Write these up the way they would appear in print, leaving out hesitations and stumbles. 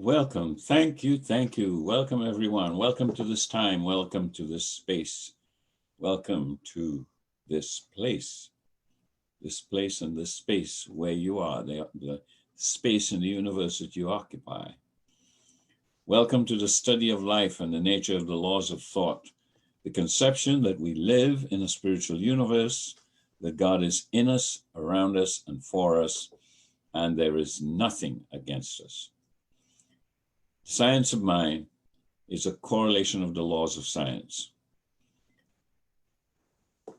Welcome. Thank you. Thank you. Welcome, everyone. Welcome to this time. Welcome to this space. Welcome to this place. This place and this space where you are, the space in the universe that you occupy. Welcome to the study of life and the nature of the laws of thought, the conception that we live in a spiritual universe, that God is in us, around us, and for us, and there is nothing against us. Science of mind is a correlation of the laws of science.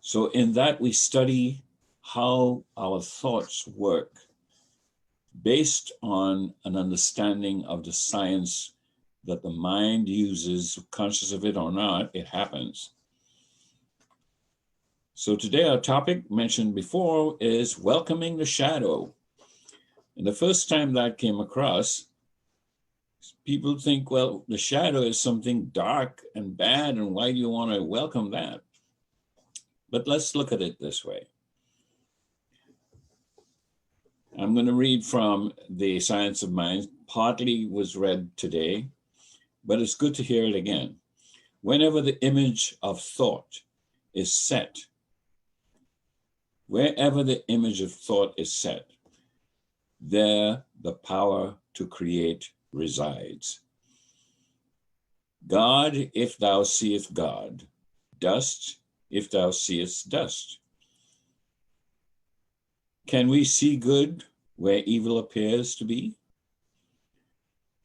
So in that we study how our thoughts work based on an understanding of the science that the mind uses, conscious of it or not, it happens. So today our topic mentioned before is welcoming the shadow. And the first time that came across, people think, well, the shadow is something dark and bad, and why do you want to welcome that? But let's look at it this way. I'm going to read from the Science of Mind. Partly was read today, but it's good to hear it again. Whenever the image of thought is set, wherever the image of thought is set, there the power to create resides. God, if thou seest God, dust, if thou seest dust. Can we see good where evil appears to be?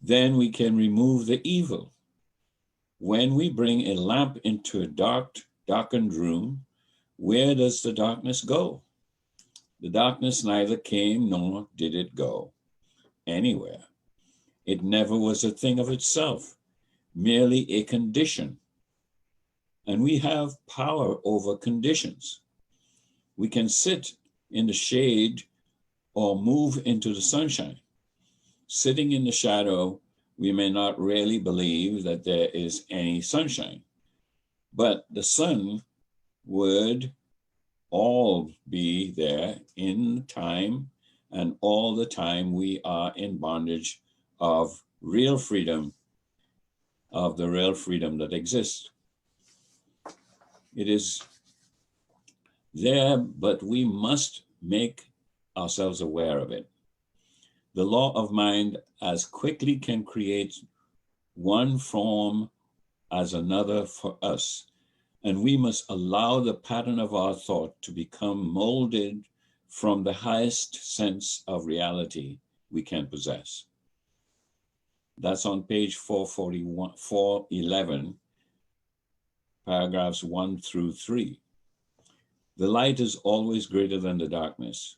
Then we can remove the evil. When we bring a lamp into a darkened room, where does the darkness go? The darkness neither came nor did it go anywhere. It never was a thing of itself, merely a condition. And we have power over conditions. We can sit in the shade or move into the sunshine. Sitting in the shadow, we may not really believe that there is any sunshine, but the sun would all be there in time, and all the time we are in bondage of real freedom, of the real freedom that exists. It is there, but we must make ourselves aware of it. The law of mind as quickly can create one form as another for us, and we must allow the pattern of our thought to become molded from the highest sense of reality we can possess. That's on page 411, paragraphs 1 through 3. The light is always greater than the darkness.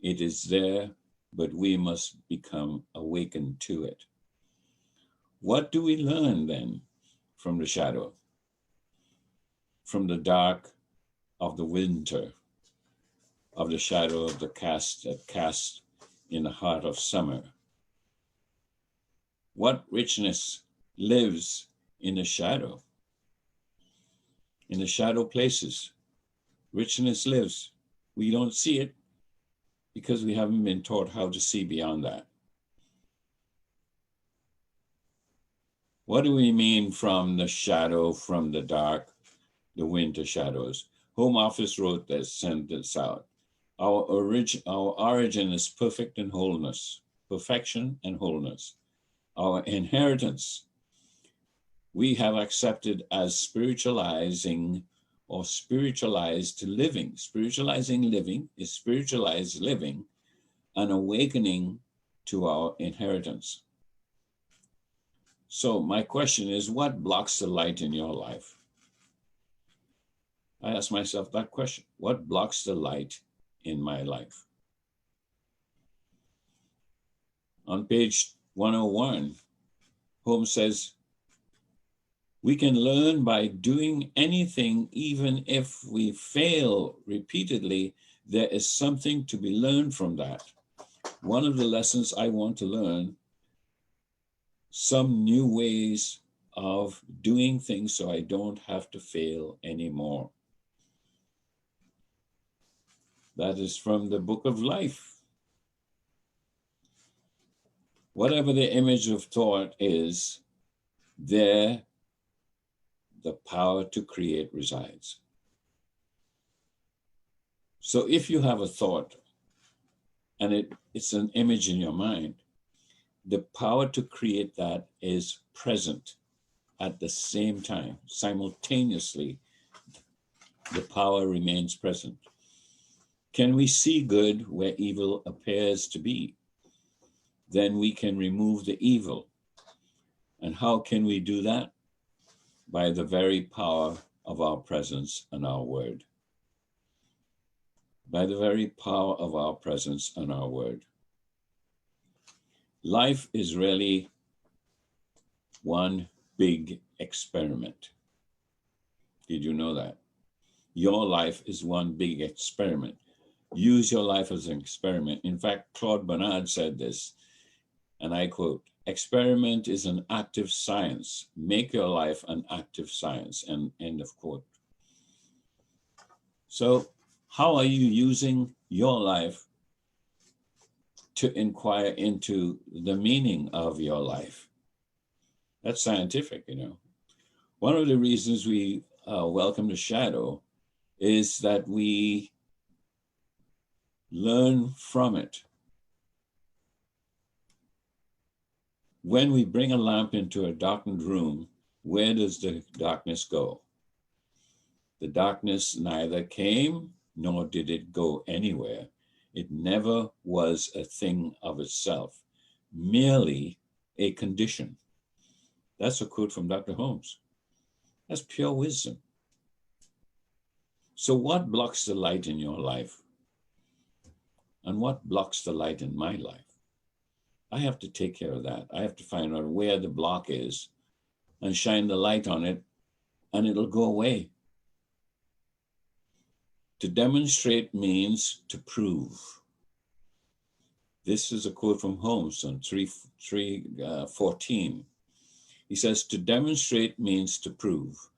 It is there, but we must become awakened to it. What do we learn then from the shadow? From the dark of the winter, of the shadow of the cast in the heart of summer. What richness lives in the shadow? In the shadow places, richness lives. We don't see it because we haven't been taught how to see beyond that. What do we mean from the shadow, from the dark, the winter shadows? Home Office wrote this, sent this out. Our origin is perfect in wholeness, perfection and wholeness. Our inheritance, we have accepted as spiritualizing or spiritualized living. Spiritualizing living is spiritualized living, an awakening to our inheritance. So my question is, what blocks the light in your life? I ask myself that question. What blocks the light in my life? On page 101, Holmes says, we can learn by doing anything, even if we fail repeatedly. There is something to be learned from that. One of the lessons I want to learn, some new ways of doing things so I don't have to fail anymore. That is from the Book of Life. Whatever the image of thought is, there the power to create resides. So if you have a thought and it's an image in your mind, the power to create that is present at the same time. Simultaneously, the power remains present. Can we see good where evil appears to be? Then we can remove the evil. And how can we do that? By the very power of our presence and our word. By the very power of our presence and our word. Life is really one big experiment. Did you know that? Your life is one big experiment. Use your life as an experiment. In fact, Claude Bernard said this, and I quote, "Experiment is an active science. Make your life an active science," and end of quote. So how are you using your life to inquire into the meaning of your life? That's scientific, you know. One of the reasons we welcome the shadow is that we learn from it. When we bring a lamp into a darkened room, where does the darkness go? The darkness neither came nor did it go anywhere. It never was a thing of itself, merely a condition. That's a quote from Dr. Holmes. That's pure wisdom. So what blocks the light in your life? And what blocks the light in my life? I have to take care of that. I have to find out where the block is and shine the light on it, and it'll go away. To demonstrate means to prove. This is a quote from Holmes on 3:14. He says, to demonstrate means to prove,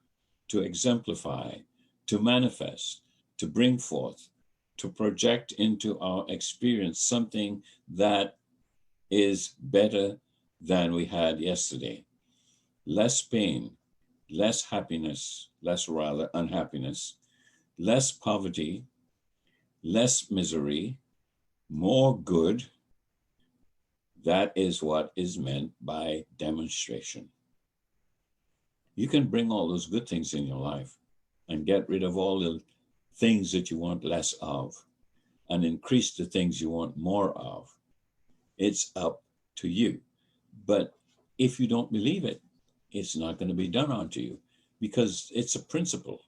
to exemplify, to manifest, to bring forth, to project into our experience something that is better than we had yesterday. Less pain, less happiness, less rather unhappiness, less poverty, less misery, more good. That is what is meant by demonstration. You can bring all those good things in your life and get rid of all the things that you want less of and increase the things you want more of. It's up to you. But if you don't believe it, it's not going to be done unto you because it's a principle.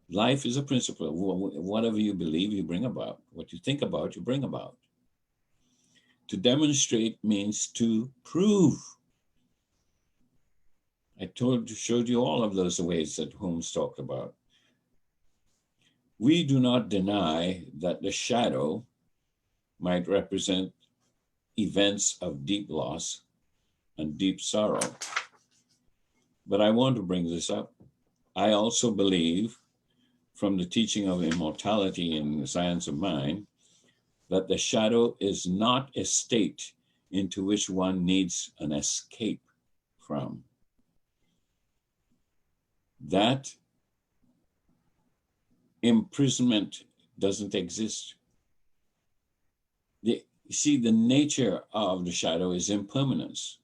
Life is a principle. Whatever you believe, you bring about. What you think about, you bring about. To demonstrate means to prove. I showed you all of those ways that Holmes talked about. We do not deny that the shadow might represent events of deep loss and deep sorrow. But I want to bring this up. I also believe, from the teaching of immortality in the science of mind, that the shadow is not a state into which one needs an escape from. That imprisonment doesn't exist. You see, the nature of the shadow is impermanence.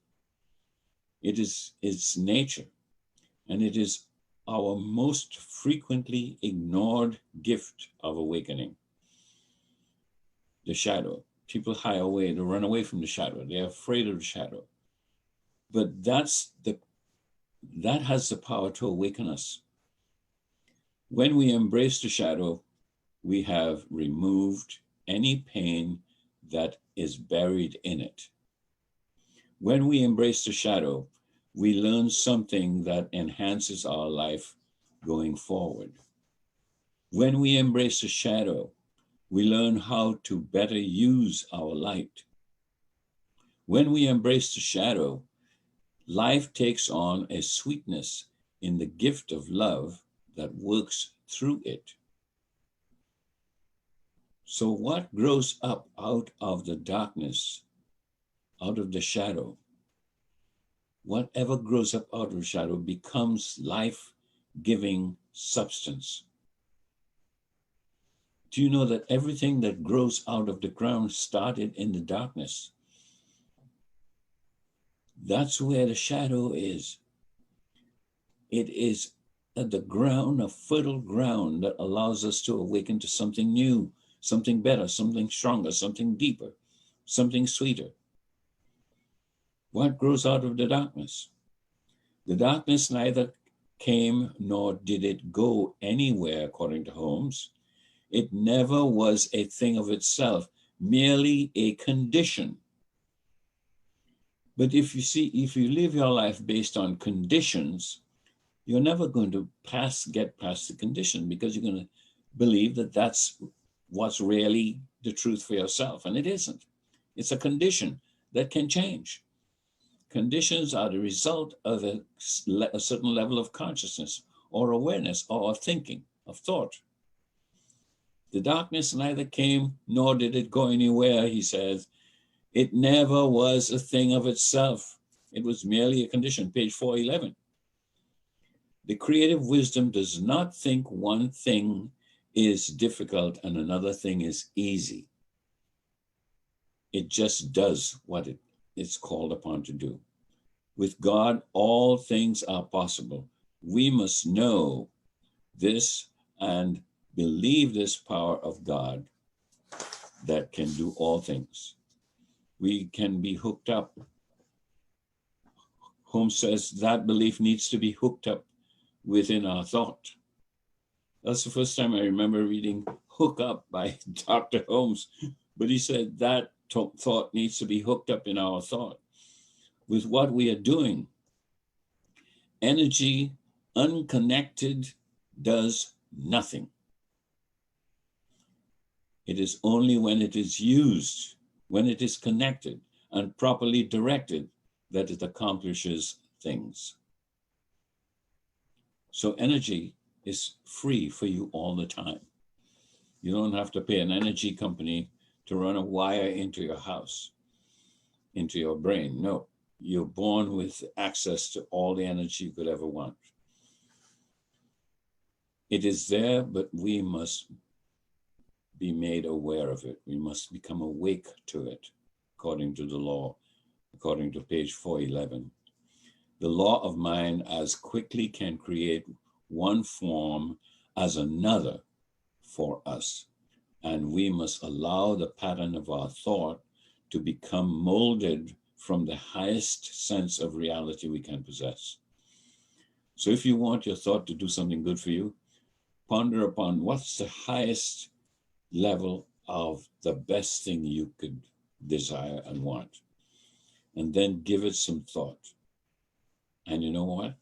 It is its nature, and it is our most frequently ignored gift of awakening. The shadow. People hide away, they run away from the shadow. They're afraid of the shadow. But that has the power to awaken us. When we embrace the shadow, we have removed any pain that is buried in it. When we embrace the shadow, we learn something that enhances our life going forward. When we embrace the shadow, we learn how to better use our light. When we embrace the shadow, life takes on a sweetness in the gift of love that works through it. So what grows up out of the darkness out of the shadow, whatever grows up out of the shadow becomes life-giving substance. Do you know that everything that grows out of the ground started in the darkness? That's where the shadow is. It is at the ground, a fertile ground that allows us to awaken to something new, something better, something stronger, something deeper, something sweeter. What grows out of the darkness? The darkness neither came nor did it go anywhere, according to Holmes. It never was a thing of itself, merely a condition. But if you live your life based on conditions, you're never going to get past the condition, because you're going to believe that that's what's really the truth for yourself. And it isn't. It's a condition that can change. Conditions are the result of a certain level of consciousness or awareness or thinking, of thought. The darkness neither came nor did it go anywhere, he says. It never was a thing of itself. It was merely a condition, page 411. The creative wisdom does not think one thing is difficult and another thing is easy. It just does what it's called upon to do. With God, all things are possible. We must know this and believe this power of God that can do all things. We can be hooked up. Holmes says that belief needs to be hooked up within our thought. That's the first time I remember reading Hook Up by Dr. Holmes, but he said that thought needs to be hooked up in our thought with what we are doing. Energy unconnected does nothing. It is only when it is used, when it is connected and properly directed, that it accomplishes things. So energy is free for you all the time. You don't have to pay an energy company to run a wire into your house, into your brain. No, you're born with access to all the energy you could ever want. It is there, but we must be made aware of it. We must become awake to it, according to the law, according to page 411. The law of mind as quickly can create one form as another for us, and we must allow the pattern of our thought to become molded from the highest sense of reality we can possess. So if you want your thought to do something good for you, ponder upon what's the highest level of the best thing you could desire and want, and then give it some thought. And you know what?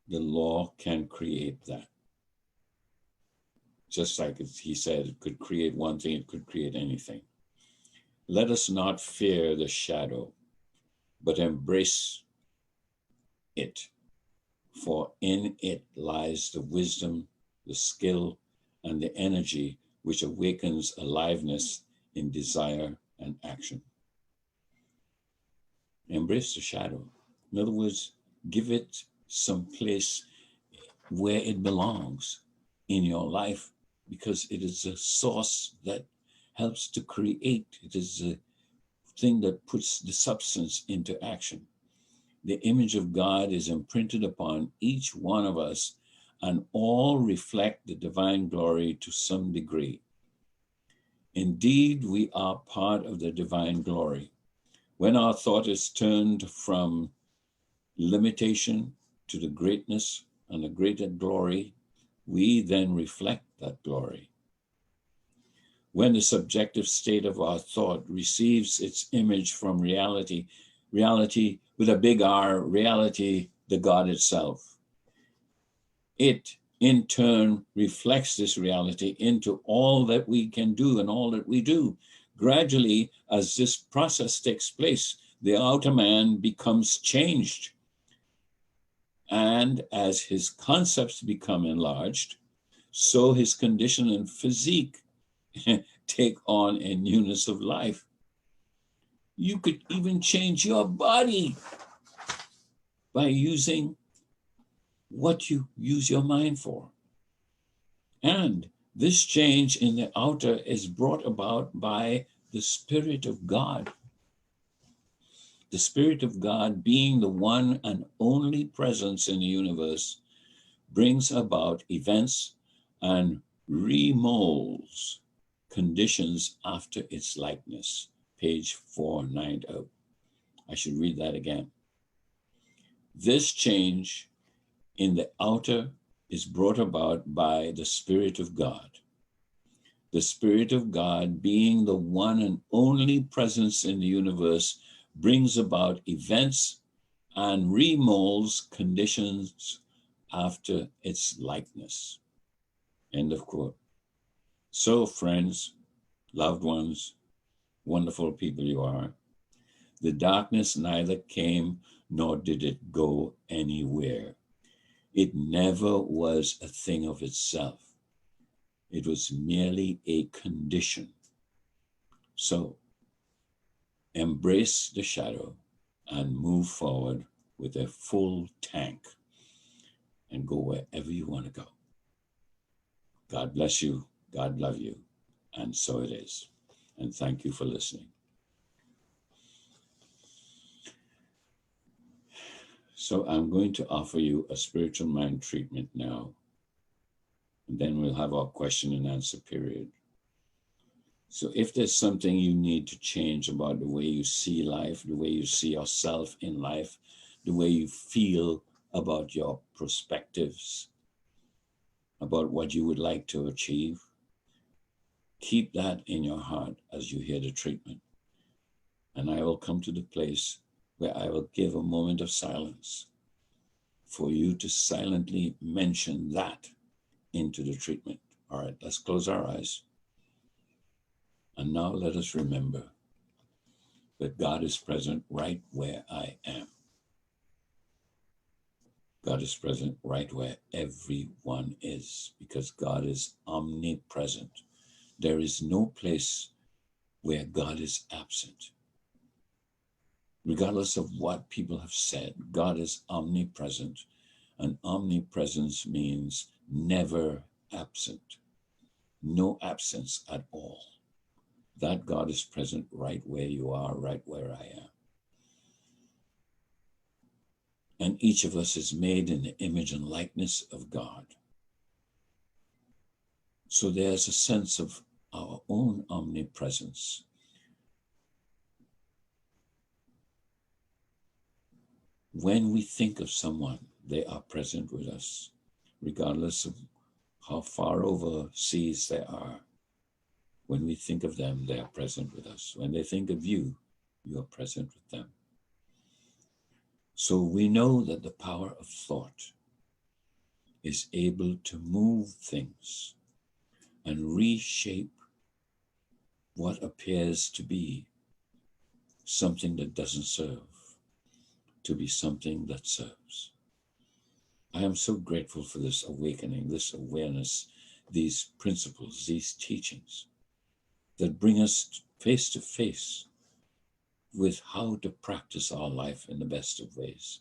The law can create that. Just like he said, it could create one thing, it could create anything. Let us not fear the shadow, but embrace it, for in it lies the wisdom, the skill, and the energy which awakens aliveness in desire and action. Embrace the shadow. In other words, give it some place where it belongs in your life, because it is a source that helps to create. It is a thing that puts the substance into action. The image of God is imprinted upon each one of us, and all reflect the divine glory to some degree. Indeed, we are part of the divine glory. When our thought is turned from limitation to the greatness and the greater glory, we then reflect that glory. When the subjective state of our thought receives its image from reality, reality with a big R, reality, the God itself, it in turn reflects this reality into all that we can do and all that we do. Gradually, as this process takes place, the outer man becomes changed. And as his concepts become enlarged, so his condition and physique take on a newness of life. You could even change your body by using what you use your mind for. And this change in the outer is brought about by the Spirit of God. The Spirit of God, being the one and only presence in the universe, brings about events and remolds conditions after its likeness. Page 490. I should read that again. This change in the outer is brought about by the Spirit of God. The Spirit of God, being the one and only presence in the universe, brings about events and remolds conditions after its likeness. End of quote. So, friends, loved ones, wonderful people you are, the darkness neither came nor did it go anywhere. It never was a thing of itself. It was merely a condition. So, embrace the shadow and move forward with a full tank and go wherever you want to go. God bless you. God love you. And so it is. And thank you for listening. So I'm going to offer you a spiritual mind treatment now. And then we'll have our question and answer period. So if there's something you need to change about the way you see life, the way you see yourself in life, the way you feel about your perspectives, about what you would like to achieve, keep that in your heart as you hear the treatment. And I will come to the place where I will give a moment of silence for you to silently mention that into the treatment. All right, let's close our eyes. And now let us remember that God is present right where I am. God is present right where everyone is, because God is omnipresent. There is no place where God is absent. Regardless of what people have said, God is omnipresent, and omnipresence means never absent, no absence at all. That God is present right where you are, right where I am. And each of us is made in the image and likeness of God. So there's a sense of our own omnipresence. When we think of someone, they are present with us, regardless of how far overseas they are. When we think of them, they are present with us. When they think of you, you are present with them. So we know that the power of thought is able to move things and reshape what appears to be something that doesn't serve to be something that serves. I am so grateful for this awakening, this awareness, these principles, these teachings that bring us face to face with how to practice our life in the best of ways.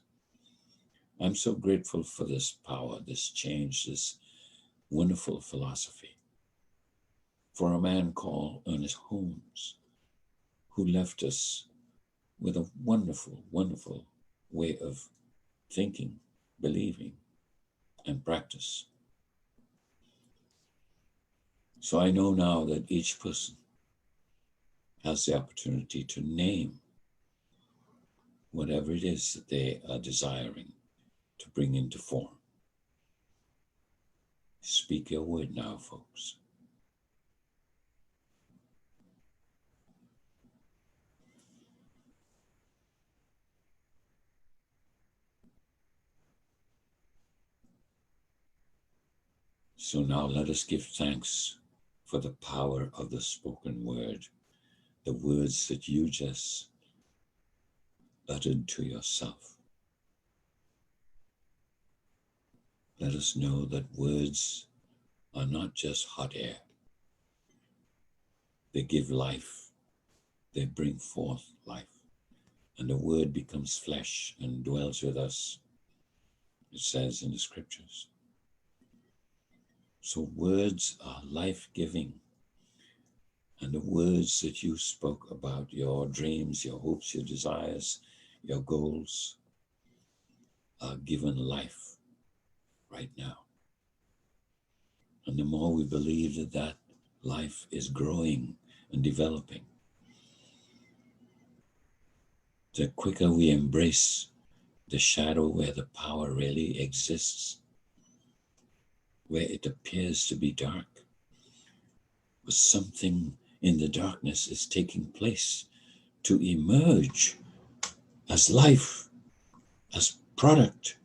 I'm so grateful for this power, this change, this wonderful philosophy. For a man called Ernest Holmes, who left us with a wonderful, wonderful way of thinking, believing, and practice. So I know now that each person has the opportunity to name whatever it is that they are desiring to bring into form. Speak your word now, folks. So now let us give thanks for the power of the spoken word, the words that you just uttered to yourself. Let us know that words are not just hot air. They give life. they bring forth life. And the word becomes flesh and dwells with us, it says in the scriptures. So words are life-giving. And the words that you spoke about, your dreams, your hopes, your desires, your goals, are given life right now. And the more we believe that that life is growing and developing, the quicker we embrace the shadow where the power really exists, where it appears to be dark, but something in the darkness is taking place to emerge as life, as product,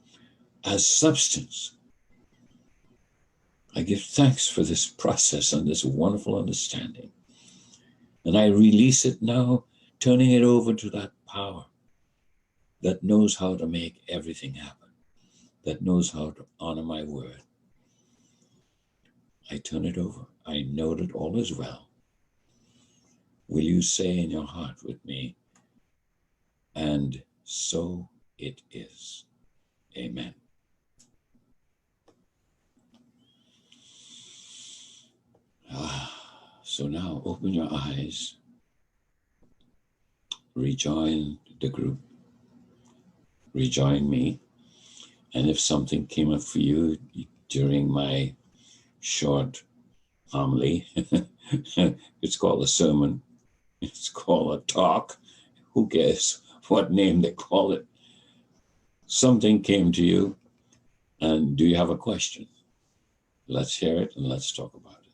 as substance. I give thanks for this process and this wonderful understanding. And I release it now, turning it over to that power that knows how to make everything happen, that knows how to honor my word. I turn it over. I know that all is well. Will you say in your heart with me, and so it is. Amen. So now open your eyes, rejoin the group, rejoin me. And if something came up for you during my short homily, it's called a sermon, it's called a talk, who cares what name they call it. Something came to you, and do you have a question? Let's hear it and let's talk about it.